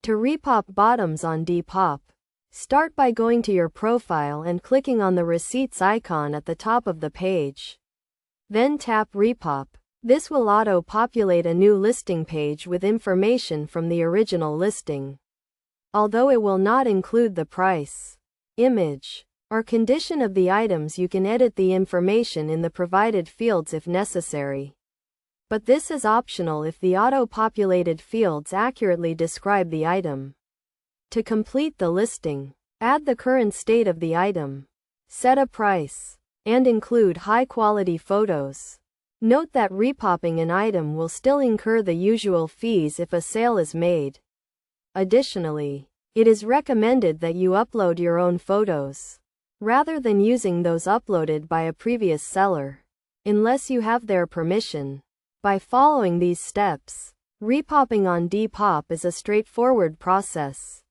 To repop bottoms on Depop. Start by going to your profile and clicking on the receipts icon at the top of the page. Then tap Repop. This will auto-populate a new listing page with information from the original listing. Although it will not include the price, image, or condition of the items, you can edit the information in the provided fields if necessary. But this is optional if the auto-populated fields accurately describe the item. To complete the listing, add the current state of the item, set a price, and include high-quality photos. Note that repopping an item will still incur the usual fees if a sale is made. Additionally, it is recommended that you upload your own photos, rather than using those uploaded by a previous seller, unless you have their permission. By following these steps, repopping on Depop is a straightforward process.